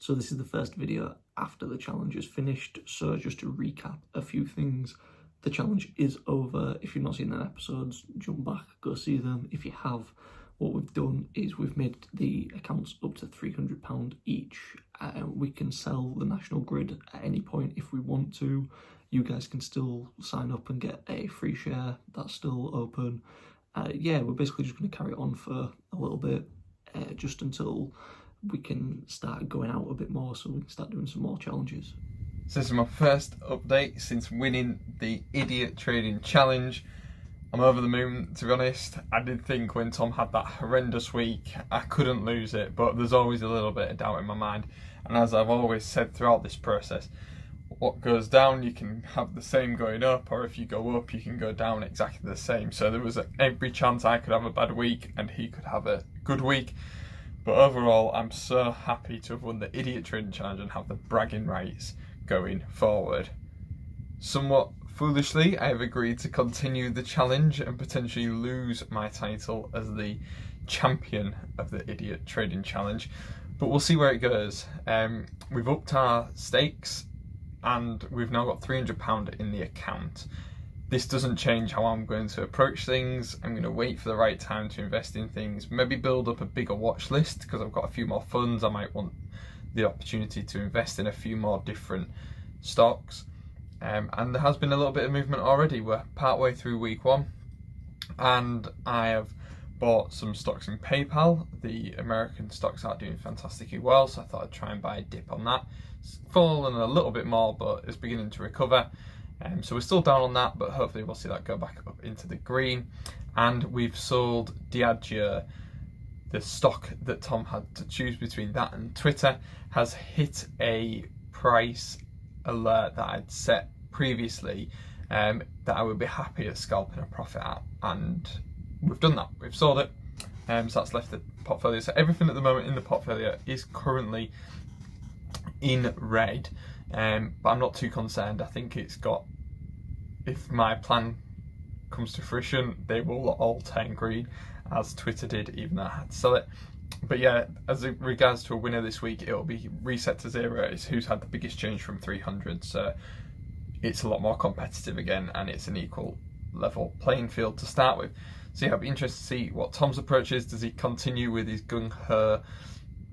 So this is the first video after the challenge is finished. So just to recap a few things, the challenge is over. If you've not seen the episodes, jump back, go see them. If you have, what we've done is we've made the accounts up to £300 each. We can sell the national grid at any point if we want to. You guys can still sign up and get a free share. That's still open. Yeah, we're basically just going to carry it on for a little bit, just until we can start going out a bit more, so we can start doing some more challenges. So this is my first update since winning the Idiot Trading Challenge. I'm over the moon, to be honest. I did think when Tom had that horrendous week, I couldn't lose it, but there's always a little bit of doubt in my mind. And as I've always said throughout this process, what goes down, you can have the same going up, or if you go up, you can go down exactly the same. So there was every chance I could have a bad week and he could have a good week. But overall, I'm so happy to have won the Idiot Trading Challenge and have the bragging rights going forward. Somewhat foolishly, I have agreed to continue the challenge and potentially lose my title as the champion of the Idiot Trading Challenge. But we'll see where it goes. We've upped our stakes and we've now got £300 in the account. This doesn't change how I'm going to approach things. I'm going to wait for the right time to invest in things, maybe build up a bigger watch list because I've got a few more funds. I might want the opportunity to invest in a few more different stocks. And there has been a little bit of movement already. We're partway through week one and I have bought some stocks in PayPal. The American stocks are doing fantastically well, so I thought I'd try and buy a dip on that. It's fallen a little bit more, but it's beginning to recover. So we're still down on that, but hopefully we'll see that go back up into the green. And we've sold Diageo. The stock that Tom had to choose between that and Twitter has hit a price alert that I'd set previously, that I would be happy at scalping a profit at, and we've done that. We've sold it, so that's left the portfolio. So everything at the moment in the portfolio is currently in red, but I'm not too concerned. I think it's got, if my plan comes to fruition, they will all turn green, as Twitter did, even though I had to sell it. But yeah, as regards to a winner this week, it'll be reset to 0. It's who's had the biggest change from 300. So it's a lot more competitive again, and it's an equal level playing field to start with. So yeah, I'll be interested to see what Tom's approach is. Does he continue with his gung-ho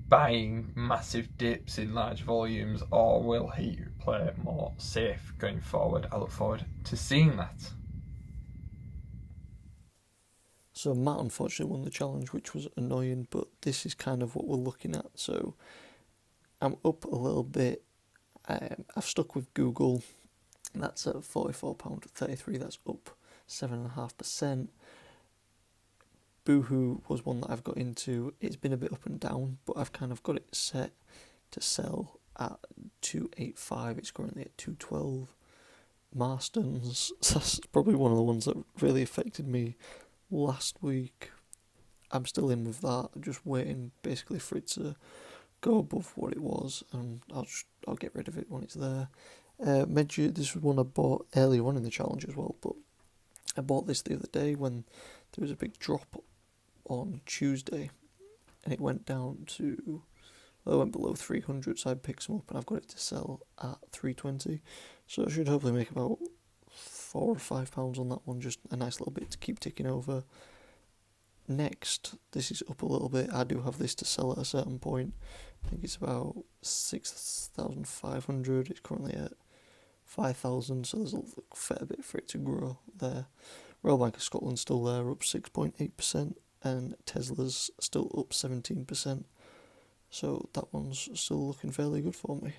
buying massive dips in large volumes, or will he play it more safe going forward? I look forward to seeing that. So Matt unfortunately won the challenge, which was annoying, but this is kind of what we're looking at. So I'm up a little bit. I've stuck with Google. That's at £44.33. That's up 7.5%. Boohoo was one that I've got into. It's been a bit up and down, but I've kind of got it set to sell at 285. It's currently at 212. Marston's, that's probably one of the ones that really affected me last week. I'm still in with that, just waiting basically for it to go above what it was, and I'll get rid of it when it's there. Medju, this was one I bought earlier on in the challenge as well, but I bought this the other day when there was a big drop on Tuesday, and it went down to, well, it went below 300, so I picked some up and I've got it to sell at 320. So I should hopefully make about £4 or £5 on that one, just a nice little bit to keep ticking over. Next, this is up a little bit. I do have this to sell at a certain point. I think it's about 6,500. It's currently at 5,000, so there's a fair bit for it to grow there. Royal Bank of Scotland's still there, up 6.8%, and Tesla's still up 17%. So that one's still looking fairly good for me.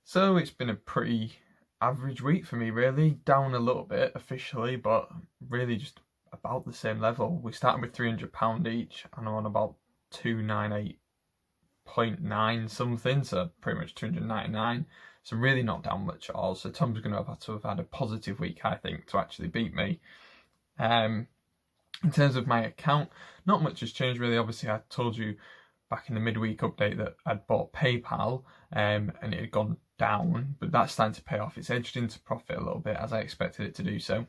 So it's been a pretty average week for me, really. Down a little bit officially, but really just about the same level. We started with £300 each, and I'm on about 298.9 something, so pretty much 299. So really not down much at all. So Tom's going to have to have had a positive week, I think, to actually beat me. In terms of my account, not much has changed really. Obviously, I told you back in the midweek update that I'd bought PayPal, and it had gone down, but that's starting to pay off. It's edged into profit a little bit, as I expected it to do so.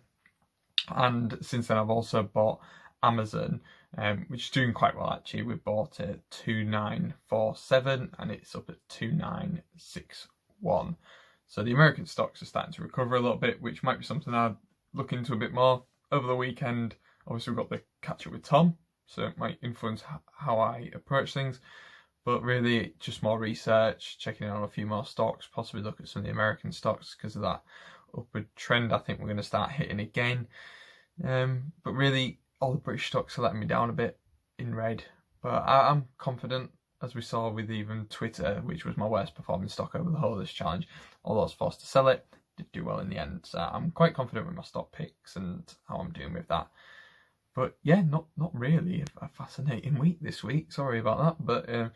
And since then, I've also bought Amazon, which is doing quite well actually. We bought it at 2947 and it's up at 2961. So the American stocks are starting to recover a little bit, which might be something I'd look into a bit more over the weekend. Obviously we've got the catch up with Tom, so it might influence how I approach things. But really, just more research, checking on a few more stocks, possibly look at some of the American stocks because of that upward trend I think we're going to start hitting again. But really, all the British stocks are letting me down a bit in red. But I'm confident, as we saw with even Twitter, which was my worst performing stock over the whole of this challenge. Although I was forced to sell it, did do well in the end. So I'm quite confident with my stock picks and how I'm doing with that. But yeah, not really a fascinating week this week. Sorry about that, but a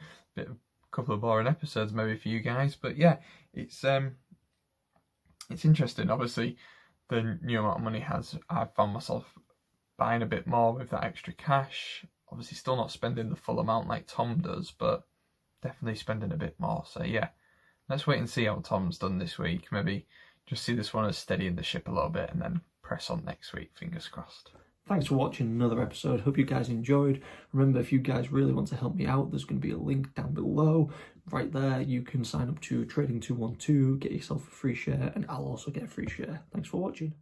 couple of boring episodes maybe for you guys. But yeah, it's interesting. Obviously, the new amount of money I've found myself buying a bit more with that extra cash. Obviously, still not spending the full amount like Tom does, but definitely spending a bit more. So yeah, let's wait and see how Tom's done this week. Maybe just see this one as steadying the ship a little bit, and then press on next week. Fingers crossed. Thanks for watching another episode. Hope you guys enjoyed. Remember, if you guys really want to help me out, there's going to be a link down below. Right there, you can sign up to Trading 212, get yourself a free share, and I'll also get a free share. Thanks for watching.